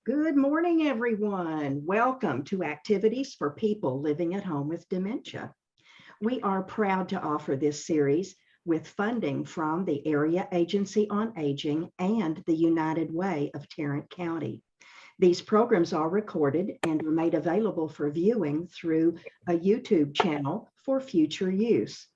Good morning, everyone. Welcome to Activities for People Living at Home with Dementia. We are proud to offer this series with funding from the Area Agency on Aging and the United Way of Tarrant County. These programs are recorded and are made available for viewing through a YouTube channel for future use.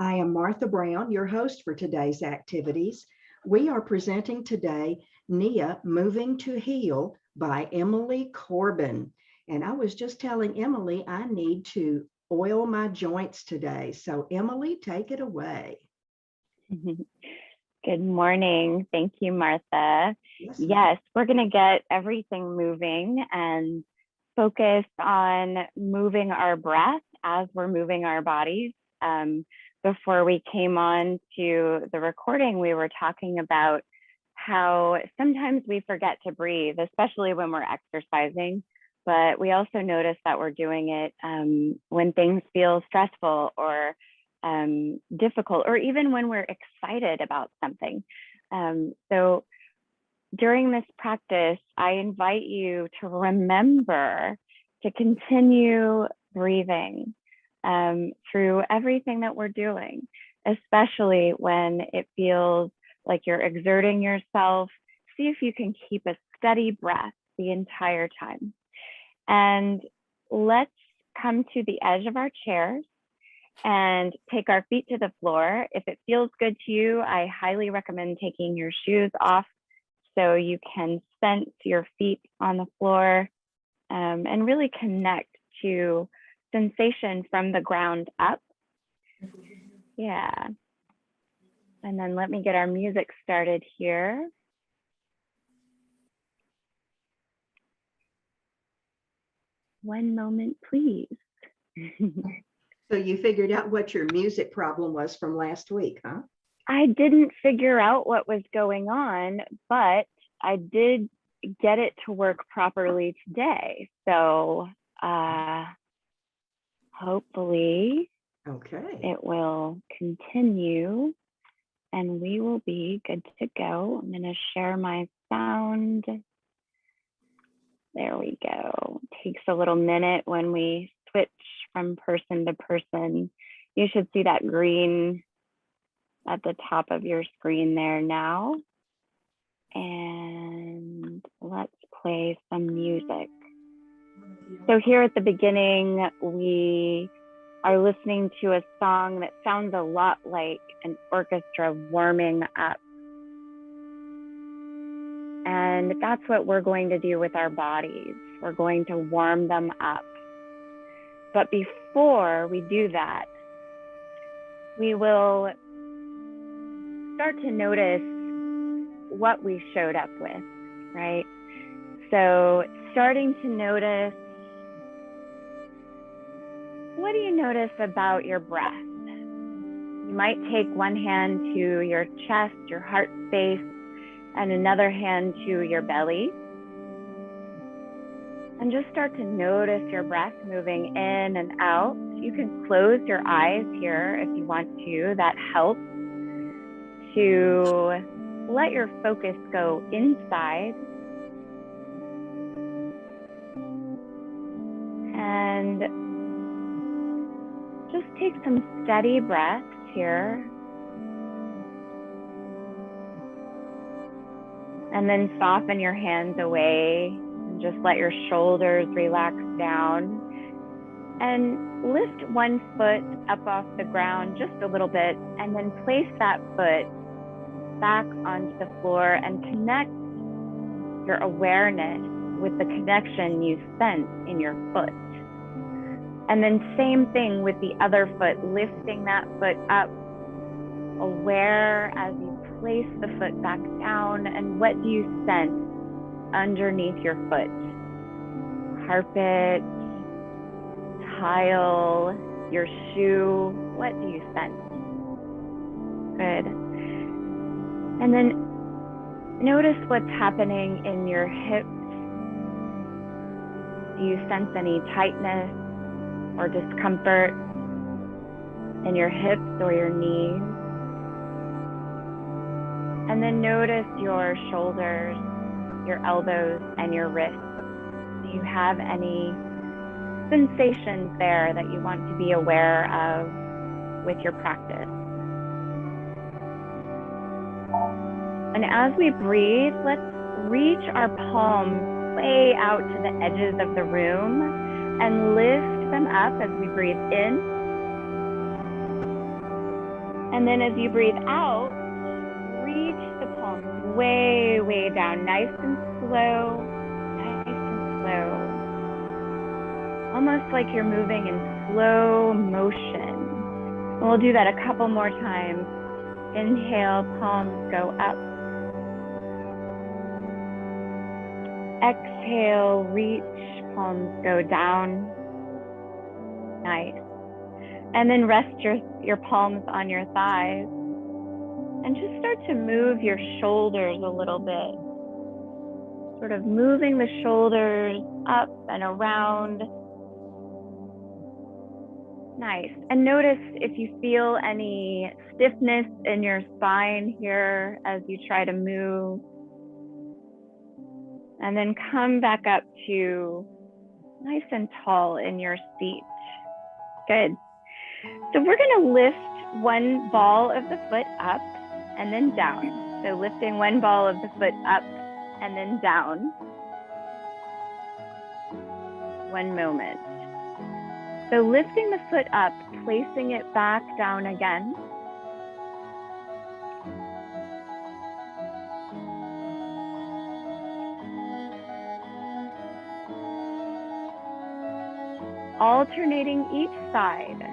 I am Martha Brown, your host for today's activities. We are presenting today Nia-Moving to Heal by Emily Corbin. And I was just telling Emily I need to oil my joints today. So Emily, take it away. Good morning. Thank you, Martha. Yes, we're going to get everything moving and focus on moving our breath as we're moving our bodies. Before we came on to the recording, we were talking about how sometimes we forget to breathe, especially when we're exercising, but we also notice that we're doing it when things feel stressful or difficult, or even when we're excited about something. So during this practice, I invite you to remember to continue breathing through everything that we're doing, especially when it feels like you're exerting yourself. See if you can keep a steady breath the entire time. And let's come to the edge of our chairs and take our feet to the floor. If it feels good to you, I highly recommend taking your shoes off so you can sense your feet on the floor and really connect to sensation from the ground up. Yeah. And then let me get our music started here. One moment, please. So you figured out what your music problem was from last week, huh? I didn't figure out what was going on, but I did get it to work properly today. So hopefully it will continue and we will be good to go. I'm going to share my sound. There we go. Takes a little minute when we switch from person to person. You should see that green at the top of your screen there now. And let's play some music. So here at the beginning, we are listening to a song that sounds a lot like an orchestra warming up. And that's what we're going to do with our bodies. We're going to warm them up. But before we do that, we will start to notice what we showed up with, right? So starting to notice, what do you notice about your breath? You might take one hand to your chest, your heart space, and another hand to your belly. And just start to notice your breath moving in and out. You can close your eyes here if you want to. That helps to let your focus go inside. And just take some steady breaths here. And then soften your hands away and just let your shoulders relax down. And lift one foot up off the ground just a little bit, and then place that foot back onto the floor and connect your awareness with the connection you sense in your foot. And then same thing with the other foot, lifting that foot up, aware as you place the foot back down. And what do you sense underneath your foot? Carpet, tile, your shoe, what do you sense? Good. And then notice what's happening in your hips. Do you sense any tightness or discomfort in your hips or your knees? And then notice your shoulders, your elbows, and your wrists. Do you have any sensations there that you want to be aware of with your practice? And as we breathe, let's reach our palms way out to the edges of the room and lift them up as we breathe in. And then as you breathe out, reach the palms way, way down, nice and slow, almost like you're moving in slow motion. And we'll do that a couple more times. Inhale, palms go up. Exhale, reach, palms go down. Nice. And then rest your palms on your thighs. And just start to move your shoulders a little bit. Sort of moving the shoulders up and around. Nice. And notice if you feel any stiffness in your spine here as you try to move. And then come back up to nice and tall in your seat. Good. So we're going to lift one ball of the foot up and then down. So lifting one ball of the foot up and then down. One moment. So lifting the foot up, placing it back down again. Alternating each side.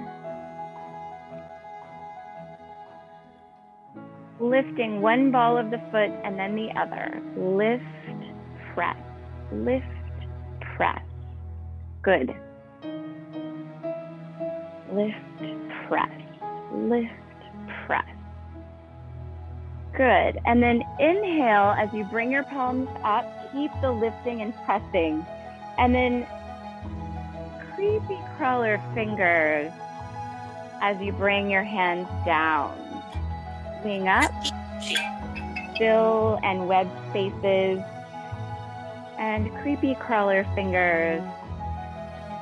Lifting one ball of the foot and then the other. Lift, press, lift, press. Good. Lift, press, lift, press. Good. And then inhale as you bring your palms up, keep the lifting and pressing. And then creepy crawler fingers as you bring your hands down. Swing up, still and web spaces, and creepy crawler fingers,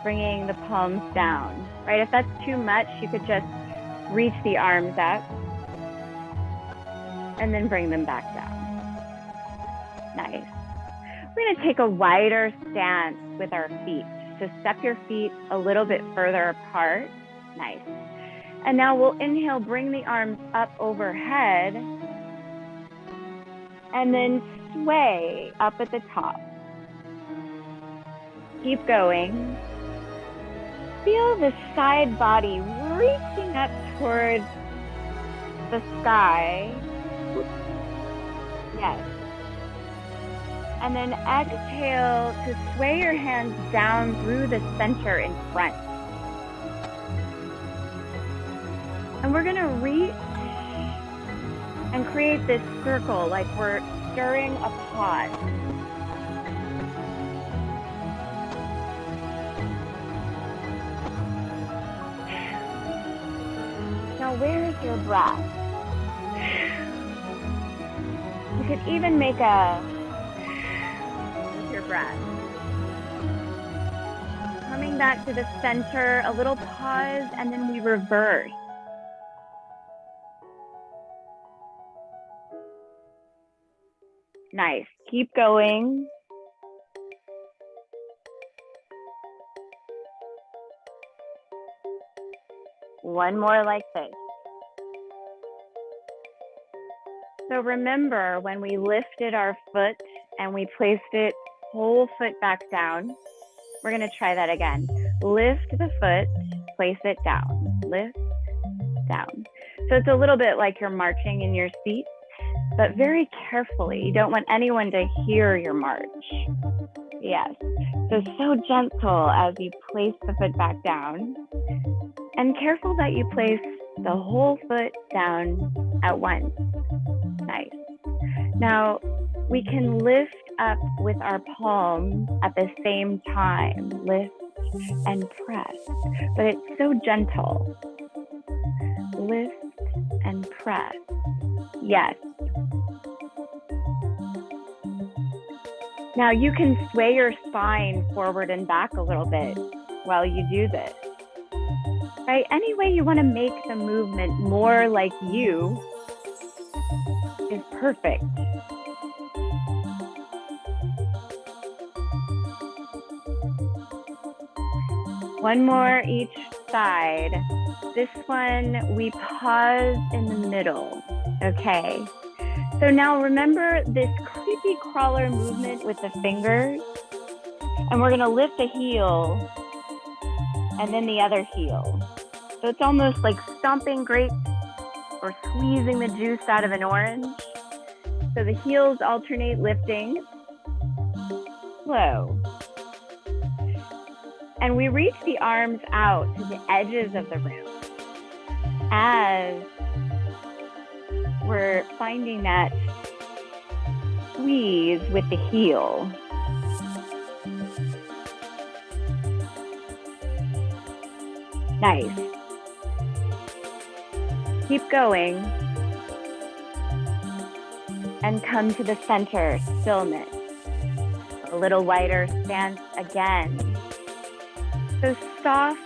bringing the palms down, right? If that's too much, you could just reach the arms up and then bring them back down. Nice. We're gonna take a wider stance with our feet. So step your feet a little bit further apart. Nice. And now we'll inhale, bring the arms up overhead, and then sway up at the top. Keep going. Feel the side body reaching up towards the sky. Yes. And then exhale to sway your hands down through the center in front. And we're gonna reach and create this circle like we're stirring a pot. Now where's your breath? You could even make with your breath. Coming back to the center, a little pause, and then we reverse. Nice. Keep going. One more like this. So remember when we lifted our foot and we placed it whole foot back down, we're going to try that again. Lift the foot, place it down, lift, down. So it's a little bit like you're marching in your seat, but very carefully. You don't want anyone to hear your march. Yes. So gentle as you place the foot back down, and careful that you place the whole foot down at once. Nice. Now, we can lift up with our palms at the same time. Lift and press, but it's so gentle. Lift and press. Yes. Now you can sway your spine forward and back a little bit while you do this. Right? Any way you want to make the movement more like you is perfect. One more each side. This one, we pause in the middle. Okay. So now remember this creepy crawler movement with the fingers. And we're going to lift a heel and then the other heel. So it's almost like stomping grapes or squeezing the juice out of an orange. So the heels alternate lifting. Slow. And we reach the arms out to the edges of the room as we're finding that squeeze with the heel. Nice. Keep going. And come to the center, stillness. A little wider stance again. So soft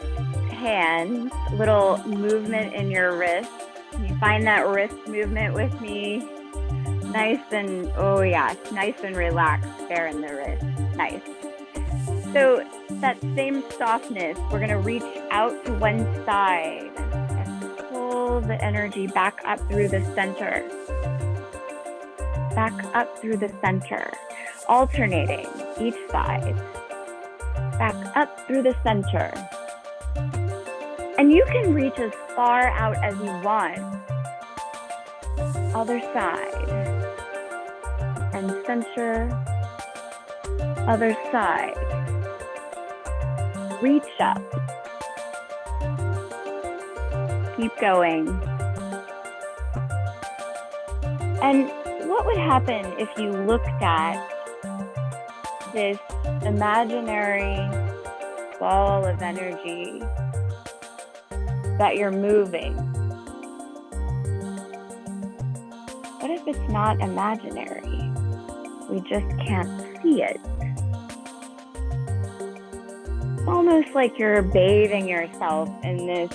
hands, little movement in your wrist. You find that wrist movement with me. Nice and, oh yes, nice and relaxed there in the wrist. Nice. So that same softness, we're gonna reach out to one side and pull the energy back up through the center. Back up through the center, alternating each side. Back up through the center. And you can reach as far out as you want. Other side. And center. Other side. Reach up. Keep going. And what would happen if you looked at this imaginary ball of energy that you're moving? What if it's not imaginary? We just can't see it. It's almost like you're bathing yourself in this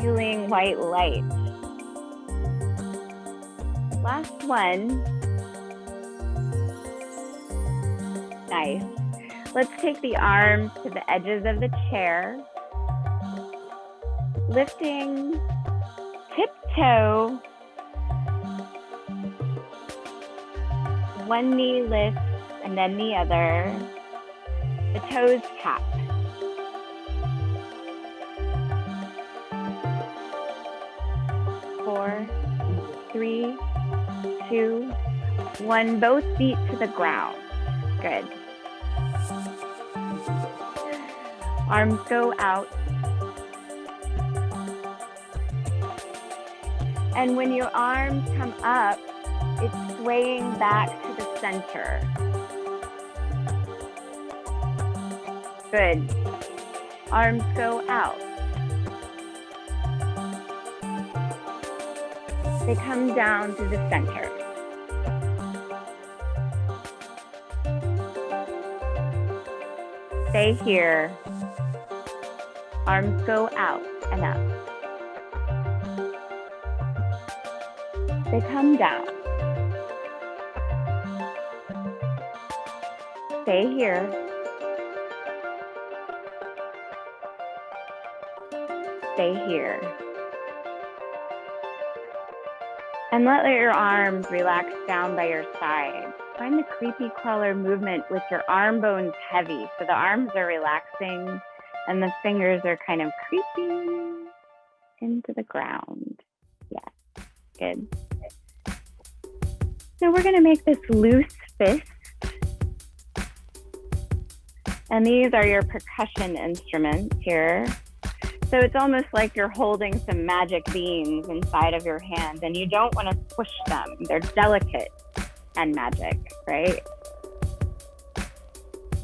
healing white light. Last one. Nice. Let's take the arms to the edges of the chair. Lifting, tiptoe. One knee lifts and then the other. The toes tap. Four, three, 2, 1. Both feet to the ground. Good. Arms go out. And when your arms come up, it's swaying back to the center. Good. Arms go out. They come down to the center. Stay here. Arms go out and up. They come down. Stay here. Stay here. And let your arms relax down by your side. Find the creepy crawler movement with your arm bones heavy. So the arms are relaxing and the fingers are kind of creeping into the ground. Yes, good. So we're gonna make this loose fist. And these are your percussion instruments here. So it's almost like you're holding some magic beans inside of your hand and you don't want to squish them. They're delicate and magic, right?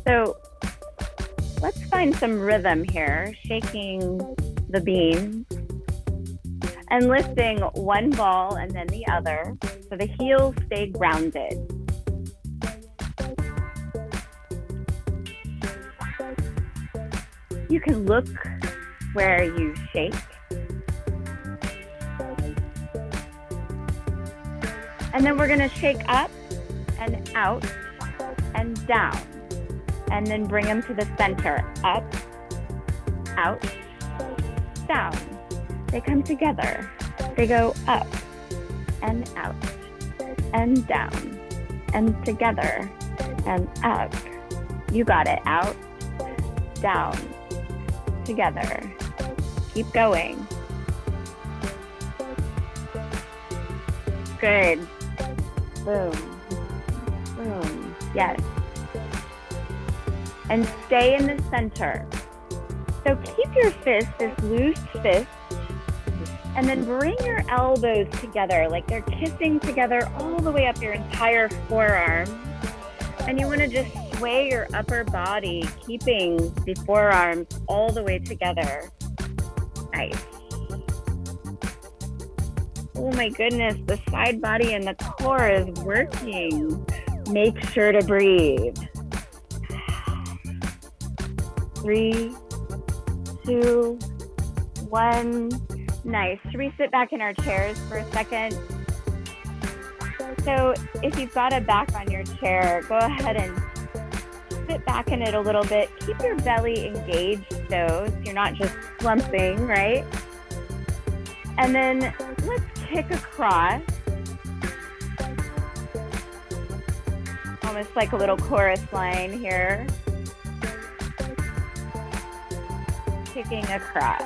So let's find some rhythm here, shaking the beans and lifting one ball and then the other so the heels stay grounded. You can look where you shake. And then we're gonna shake up and out and down. And then bring them to the center. Up, out, down. They come together. They go up and out and down and together and up. You got it. Out, down, together. Keep going. Good. Boom. Boom. Yes. And stay in the center. So keep your fist, this loose fist, and then bring your elbows together like they're kissing together all the way up your entire forearm. And you want to just sway your upper body, keeping the forearms all the way together. Nice. Oh my goodness, the side body and the core is working. Make sure to breathe. 3, 2, 1. Nice. Should we sit back in our chairs for a second? So if you've got a back on your chair, go ahead and sit back in it a little bit. Keep your belly engaged though, so you're not just slumping, right? And then let's kick across. Almost like a little chorus line here. Kicking across.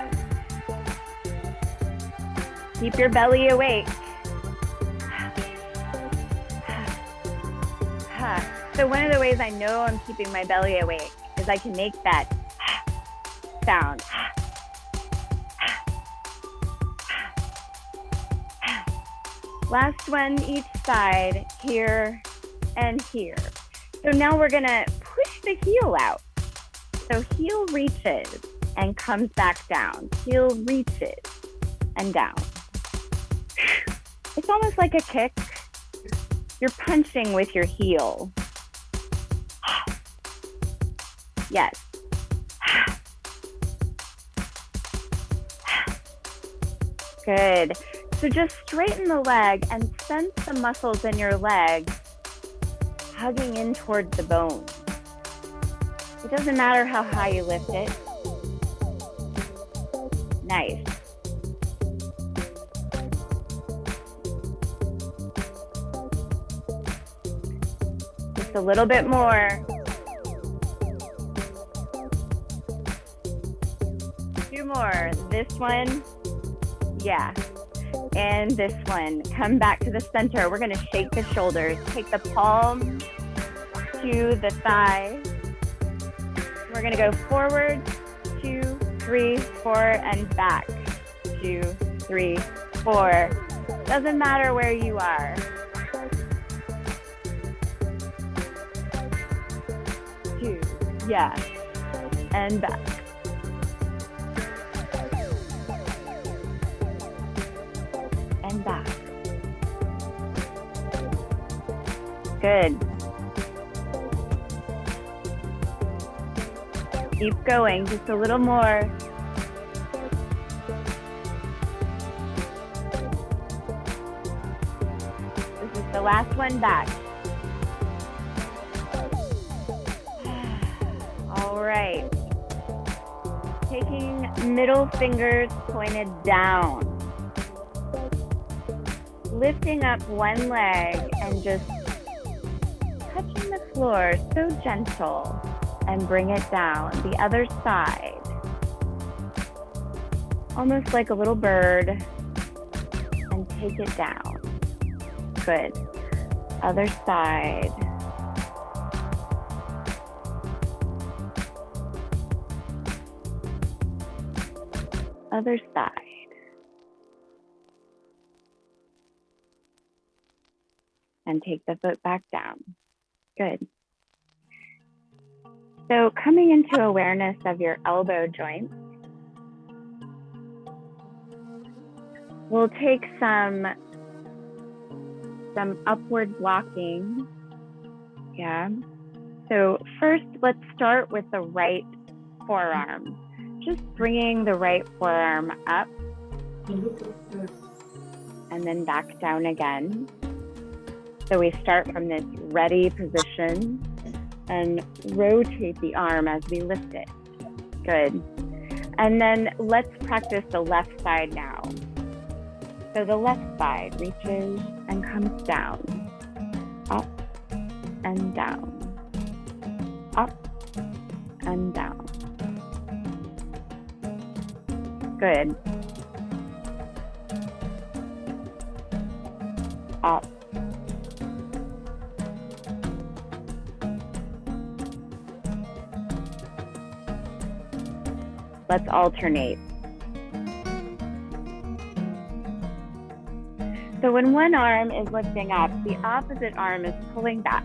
Keep your belly awake. So one of the ways I know I'm keeping my belly awake is I can make that sound. Last one each side, here and here. So now we're gonna push the heel out. So heel reaches and comes back down. Heel reaches and down. It's almost like a kick. You're punching with your heel. Yes. Good. So just straighten the leg and sense the muscles in your leg hugging in towards the bone. It doesn't matter how high you lift it. Nice. Just a little bit more. 2 more. This one. Yeah. And this one. Come back to the center. We're going to shake the shoulders. Take the palm to the thigh. We're going to go forward, 2, 3, 4, and back. 2, 3, 4. Doesn't matter where you are. 2, yeah, and back. And back. Good. Keep going, just a little more. This is the last one back. All right. Taking middle fingers pointed down. Lifting up one leg and just touching the floor, so gentle. And bring it down, the other side. Almost like a little bird, and take it down. Good. Other side. Other side. And take the foot back down. Good. So coming into awareness of your elbow joints, we'll take some upward blocking. Yeah. So first, let's start with the right forearm. just bringing the right forearm up and then back down again. So we start from this ready position and rotate the arm as we lift it. Good. And then let's practice the left side now. So the left side reaches and comes down, up and down, up and down. Good. Up. Let's alternate. So when one arm is lifting up, the opposite arm is pulling back.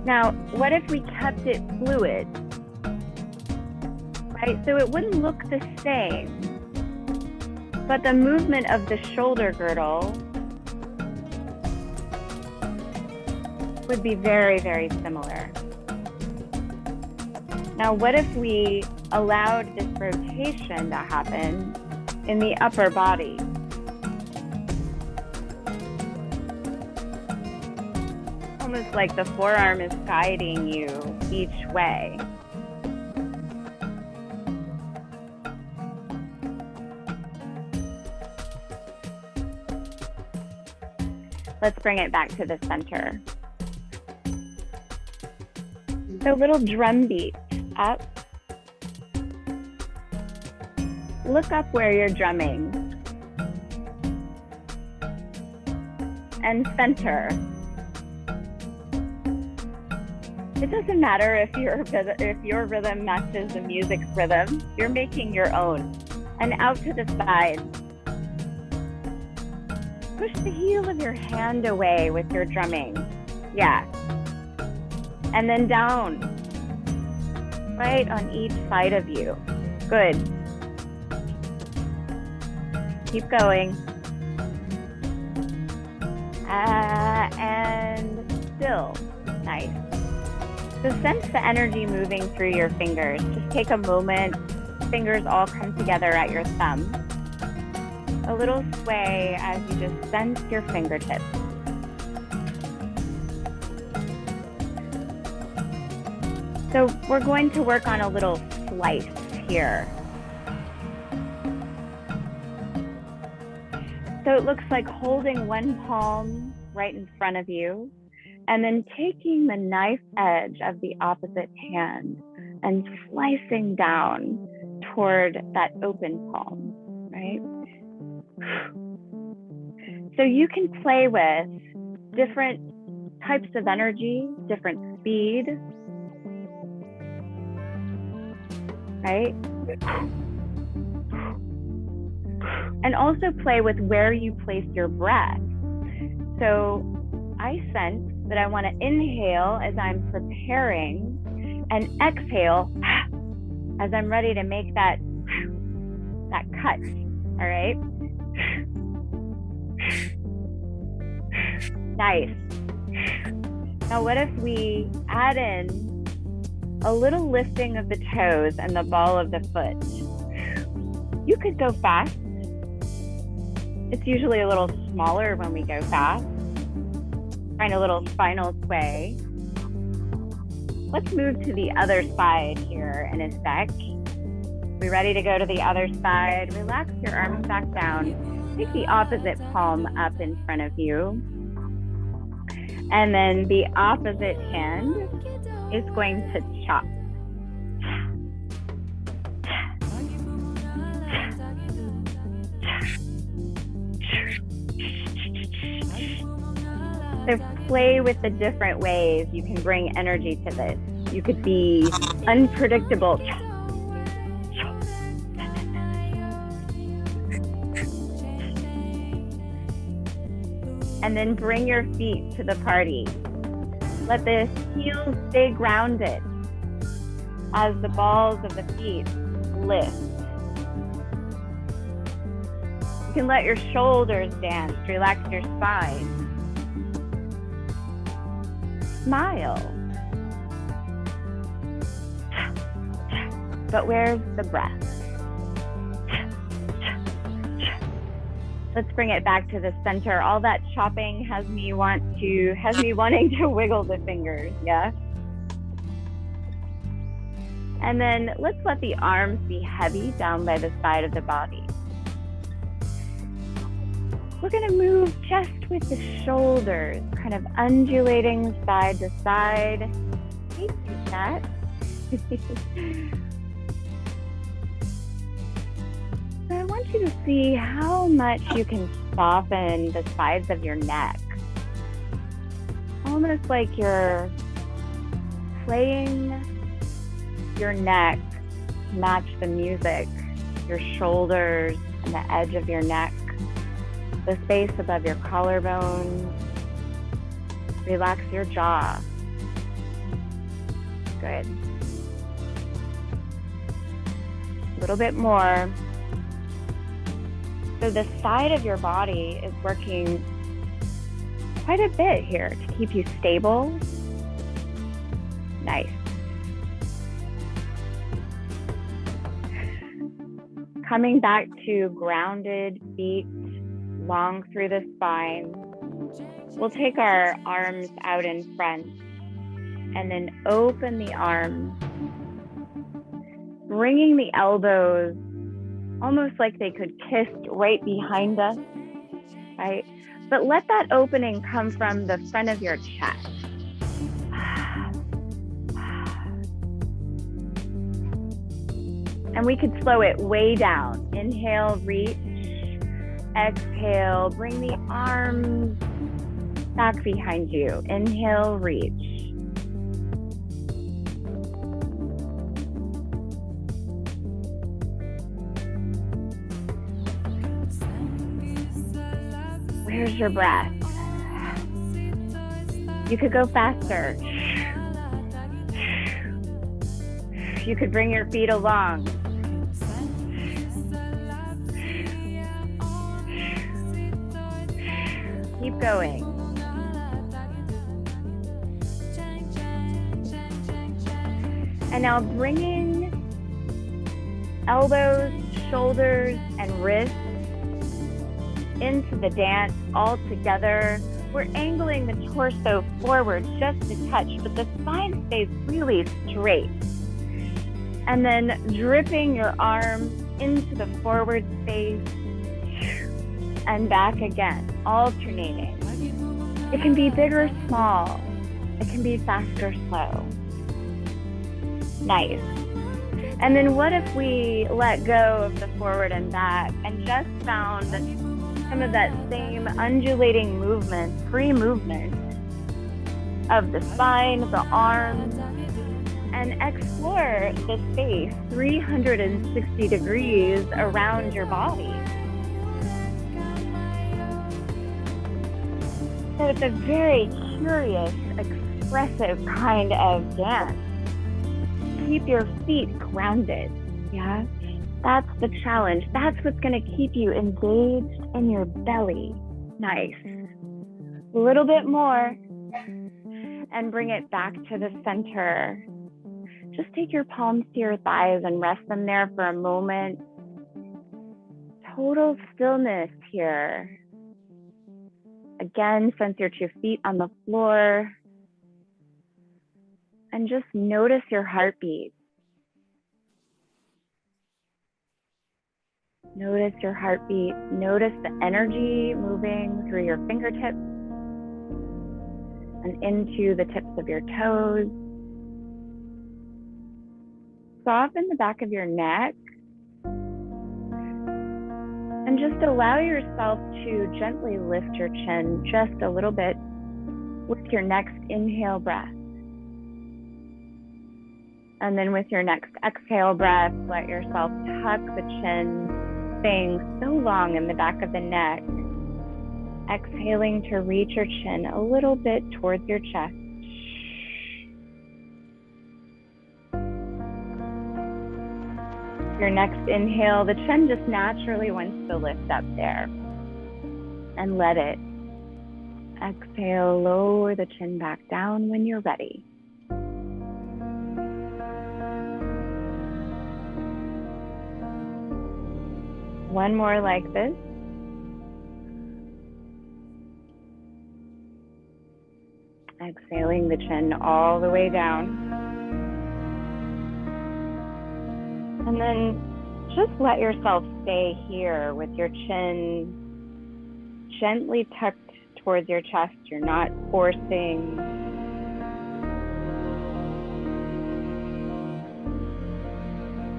Now, what if we kept it fluid? Right? So it wouldn't look the same, but the movement of the shoulder girdle would be very, very similar. Now, what if we allowed this rotation to happen in the upper body? Almost like the forearm is guiding you each way. Let's bring it back to the center. So little drum beat up. Look up where you're drumming. And center. It doesn't matter if your rhythm matches the music's rhythm. You're making your own. And out to the side. Push the heel of your hand away with your drumming. Yeah. And then down. Right on each side of you. Good. Keep going. And still. Nice. So sense the energy moving through your fingers. Just take a moment. Fingers all come together at your thumb. A little sway as you just sense your fingertips. So we're going to work on a little slice here. So it looks like holding one palm right in front of you and then taking the knife edge of the opposite hand and slicing down toward that open palm, right? So you can play with different types of energy, different speed, right? And also play with where you place your breath. So I sense that I want to inhale as I'm preparing and exhale as I'm ready to make that cut, all right? Nice. Now what if we add in a little lifting of the toes and the ball of the foot? You could go fast. It's usually a little smaller when we go fast. Find a little spinal sway. Let's move to the other side here in a sec. We ready to go to the other side? Relax your arms back down. Take the opposite palm up in front of you. And then the opposite hand is going to chop. So play with the different ways you can bring energy to this. You could be unpredictable. And then bring your feet to the party. Let the heels stay grounded as the balls of the feet lift. You can let your shoulders dance, relax your spine. Smile. but where's the breath? Let's bring it back to the center. All that chopping has me wanting to wiggle the fingers, yeah? And then let's let the arms be heavy down by the side of the body. We're gonna move just with the shoulders, kind of undulating side to side. Hey, cat. So I want you to see how much you can soften the sides of your neck. Almost like you're playing your neck to match the music, your shoulders and the edge of your neck, the space above your collarbone. Relax your jaw. Good. A little bit more. So the side of your body is working quite a bit here to keep you stable. Nice. Coming back to grounded feet, long through the spine. We'll take our arms out in front and then open the arms, bringing the elbows almost like they could kiss right behind us, right? But let that opening come from the front of your chest. And we could slow it way down. Inhale, reach. Exhale, bring the arms back behind you. Inhale, reach. Where's your breath? You could go faster. You could bring your feet along. Keep going. And now bringing elbows, shoulders, and wrists into the dance all together. We're angling the torso forward just a touch, but the spine stays really straight. And then dripping your arms into the forward space and back again, alternating. It can be big or small. It can be fast or slow. Nice. And then what if we let go of the forward and back and just found some of that same undulating movement, free movement of the spine, the arms, and explore the space 360 degrees around your body. So it's a very curious, expressive kind of dance. Keep your feet grounded, yeah? That's the challenge. That's what's gonna keep you engaged in your belly. Nice. A little bit more, and bring it back to the center. Just take your palms to your thighs and rest them there for a moment. Total stillness here. Again, sense your 2 feet on the floor. And just notice your heartbeat. Notice your heartbeat. Notice the energy moving through your fingertips and into the tips of your toes. Soften the back of your neck. And just allow yourself to gently lift your chin just a little bit with your next inhale breath. And then with your next exhale breath, let yourself tuck the chin, staying so long in the back of the neck. Exhaling to reach your chin a little bit towards your chest. Your next inhale, the chin just naturally wants to lift up there. And let it. Exhale, lower the chin back down when you're ready. One more like this. Exhaling the chin all the way down. And then just let yourself stay here with your chin gently tucked towards your chest. You're not forcing.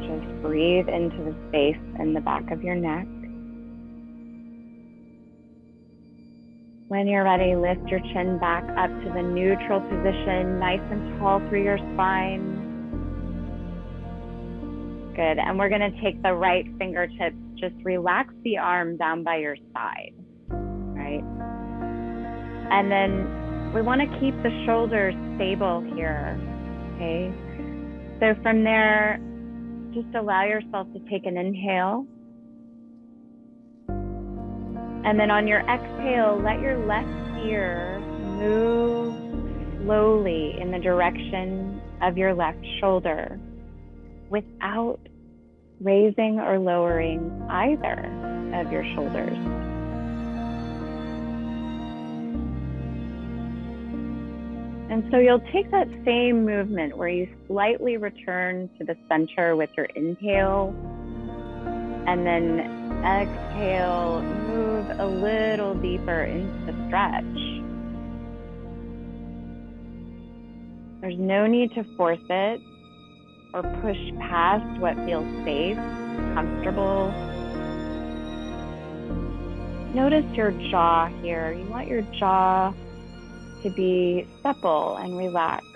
Just breathe into the space in the back of your neck. When you're ready, lift your chin back up to the neutral position, nice and tall through your spine. Good, and we're gonna take the right fingertips, just relax the arm down by your side, right? And then we wanna keep the shoulders stable here, okay? So from there, just allow yourself to take an inhale. And then on your exhale, let your left ear move slowly in the direction of your left shoulder without raising or lowering either of your shoulders. And so you'll take that same movement where you slightly return to the center with your inhale, and then exhale, move a little deeper into the stretch. There's no need to force it or push past what feels safe, comfortable. Notice your jaw here. You want your jaw to be supple and relaxed.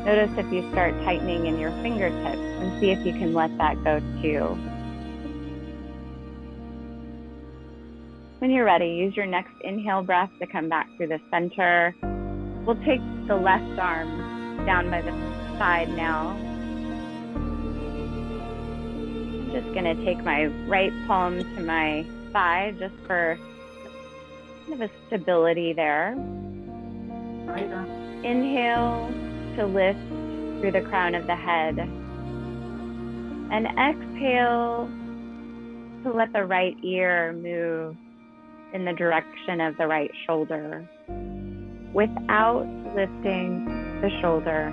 Notice if you start tightening in your fingertips, and see if you can let that go too. When you're ready, use your next inhale breath to come back through the center. We'll take the left arm down by the side now. I'm just gonna take my right palm to my thigh just for kind of a stability there. Inhale to lift through the crown of the head. And exhale to let the right ear move in the direction of the right shoulder without lifting the shoulder.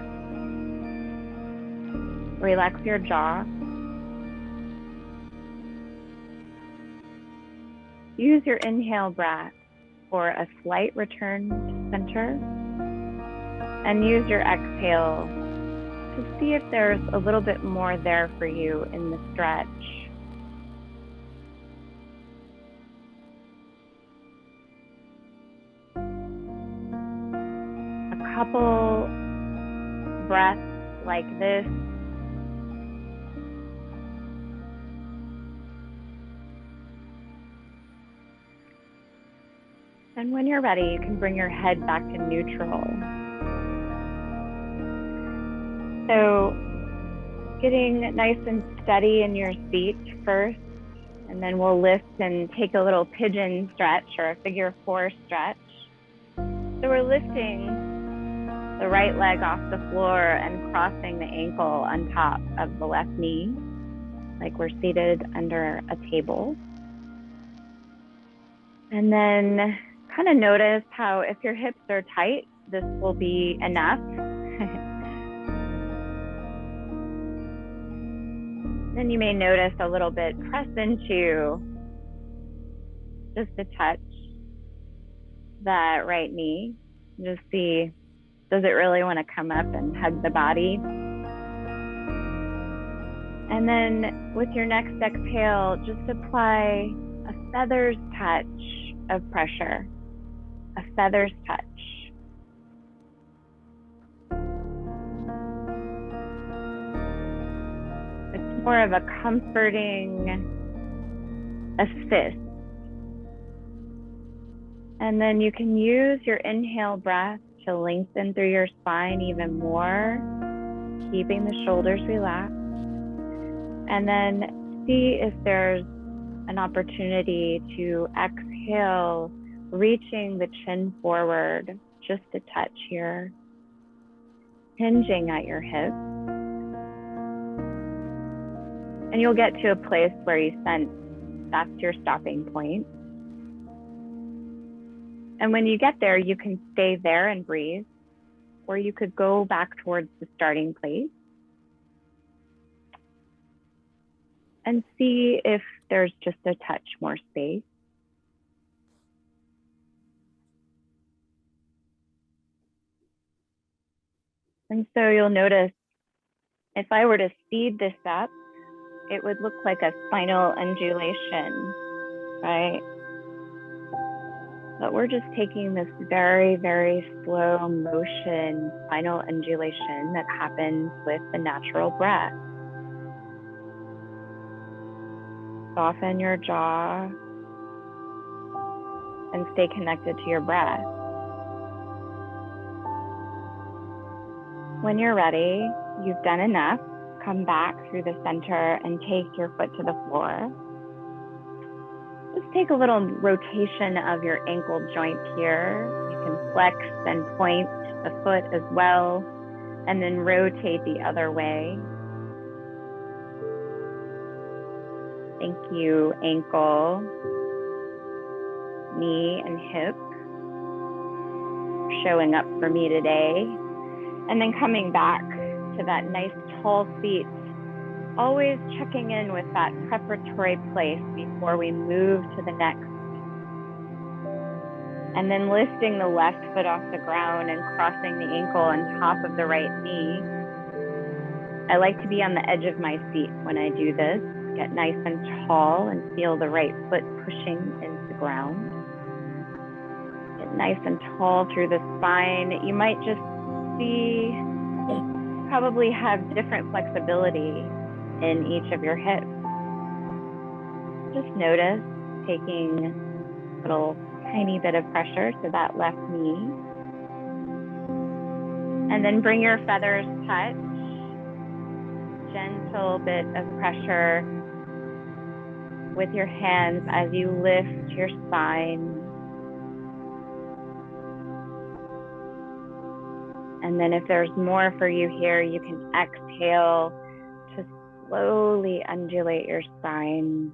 Relax your jaw. Use your inhale breath for a slight return to center, and use your exhale to see if there's a little bit more there for you in the stretch. A couple breaths like this. And when you're ready, you can bring your head back to neutral. So getting nice and steady in your seat first, and then we'll lift and take a little pigeon stretch or a figure 4 stretch. So we're lifting the right leg off the floor and crossing the ankle on top of the left knee, like we're seated under a table. And then kind of notice how if your hips are tight, this will be enough. Then you may notice a little bit press into just a touch that right knee. Just see, does it really want to come up and hug the body? And then with your next exhale, just apply a feather's touch of pressure, a feather's touch. It's more of a comforting assist. And then you can use your inhale breath to lengthen through your spine even more, keeping the shoulders relaxed. And then see if there's an opportunity to exhale, reaching the chin forward just a touch here, hinging at your hips. And you'll get to a place where you sense that's your stopping point. And when you get there, you can stay there and breathe, or you could go back towards the starting place and see if there's just a touch more space. And so you'll notice, if I were to speed this up, it would look like a spinal undulation, right? But we're just taking this very, very slow motion spinal undulation that happens with the natural breath. Soften your jaw and stay connected to your breath. When you're ready, you've done enough. Come back through the center and take your foot to the floor. Just take a little rotation of your ankle joint here. You can flex and point the foot as well, and then rotate the other way. Thank you, ankle, knee, and hip, for showing up for me today. And then coming back to that nice tall seat, always checking in with that preparatory place before we move to the next. And then lifting the left foot off the ground and crossing the ankle on top of the right knee. I like to be on the edge of my seat when I do this. Get nice and tall and feel the right foot pushing into the ground. Get nice and tall through the spine. You might just see, probably have different flexibility in each of your hips. Just notice taking a little tiny bit of pressure to that left knee. And then bring your feathers touch. Gentle bit of pressure with your hands as you lift your spine. And then if there's more for you here, you can exhale to slowly undulate your spine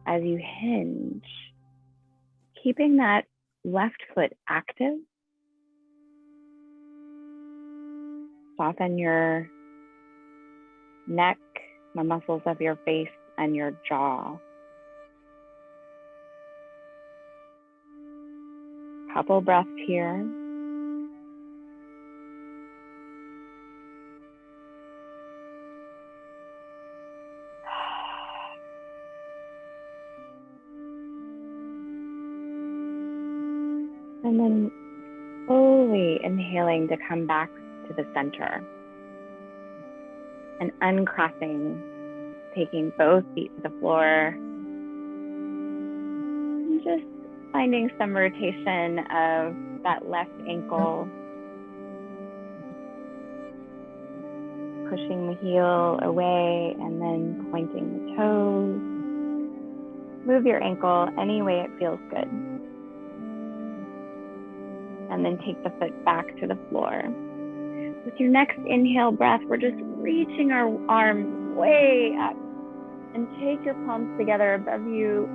as you hinge, keeping that left foot active. Soften your neck, the muscles of your face, and your jaw. Couple breaths here. And then slowly inhaling to come back to the center. And uncrossing, taking both feet to the floor. And just finding some rotation of that left ankle. Pushing the heel away and then pointing the toes. Move your ankle any way it feels good. And then take the foot back to the floor. With your next inhale breath, we're just reaching our arms way up. And take your palms together above you.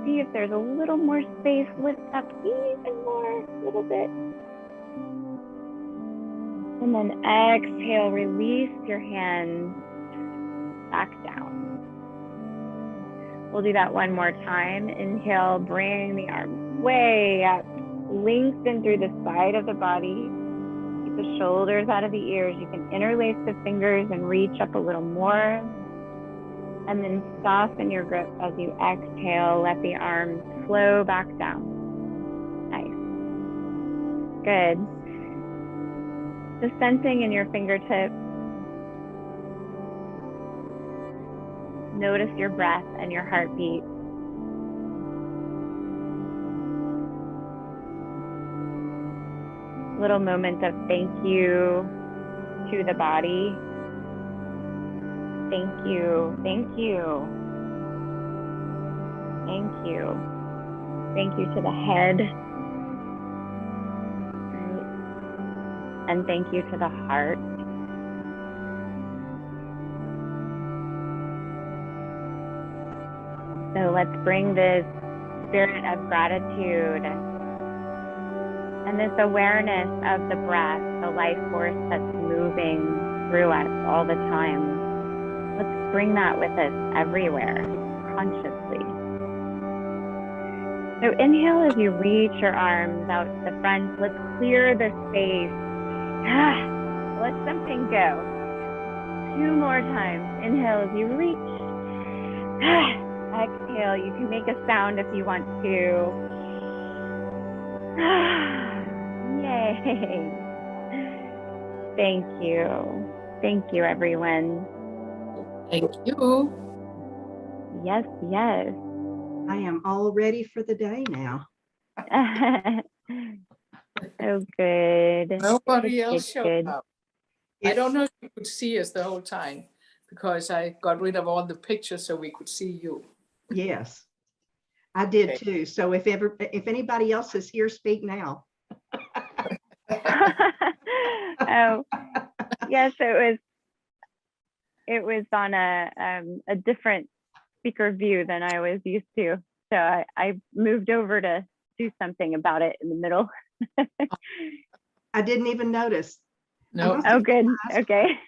See if there's a little more space. Lift up even more, a little bit. And then exhale, release your hands back down. We'll do that one more time. Inhale, bring the arms way up. Lengthen through the side of the body. Keep the shoulders out of the ears. You can interlace the fingers and reach up a little more. And then soften your grip as you exhale. Let the arms flow back down. Nice. Good. Just sensing in your fingertips. Notice your breath and your heartbeat. Little moment of thank you to the body. Thank you, thank you, thank you. Thank you to the head. Right. And thank you to the heart. So let's bring this spirit of gratitude and this awareness of the breath, the life force that's moving through us all the time. Let's bring that with us everywhere, consciously. So inhale as you reach your arms out to the front. Let's clear the space. Let something go. 2 more times. Inhale as you reach. Exhale. You can make a sound if you want to. Yay. Thank you. Thank you, everyone. Thank you. Yes, yes. I am all ready for the day now. So good. Nobody else showed good. up. I don't know if you could see us the whole time because I got rid of all the pictures so we could see you. Yes, I did Okay. too. So if anybody else is here, speak now. Oh, yes, it was on a different speaker view than I was used to. So I moved over to do something about it in the middle. I didn't even notice. No. Oh, good. Okay.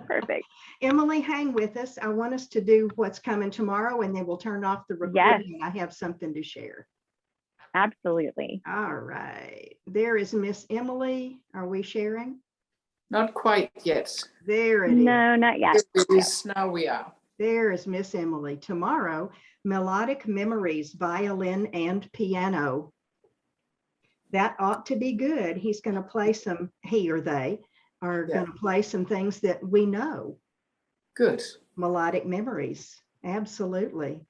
Perfect. Emily, hang with us. I want us to do what's coming tomorrow, and then we'll turn off the recording. Yes. I have something to share. Absolutely. All right. There is Miss Emily. Are we sharing? Not quite yet. There it is. No, not yet. It is. Now we are. There is Miss Emily. Tomorrow, melodic memories, violin and piano. That ought to be good. He's going to play some, he or they are going to play some things that we know. Good. Melodic memories. Absolutely.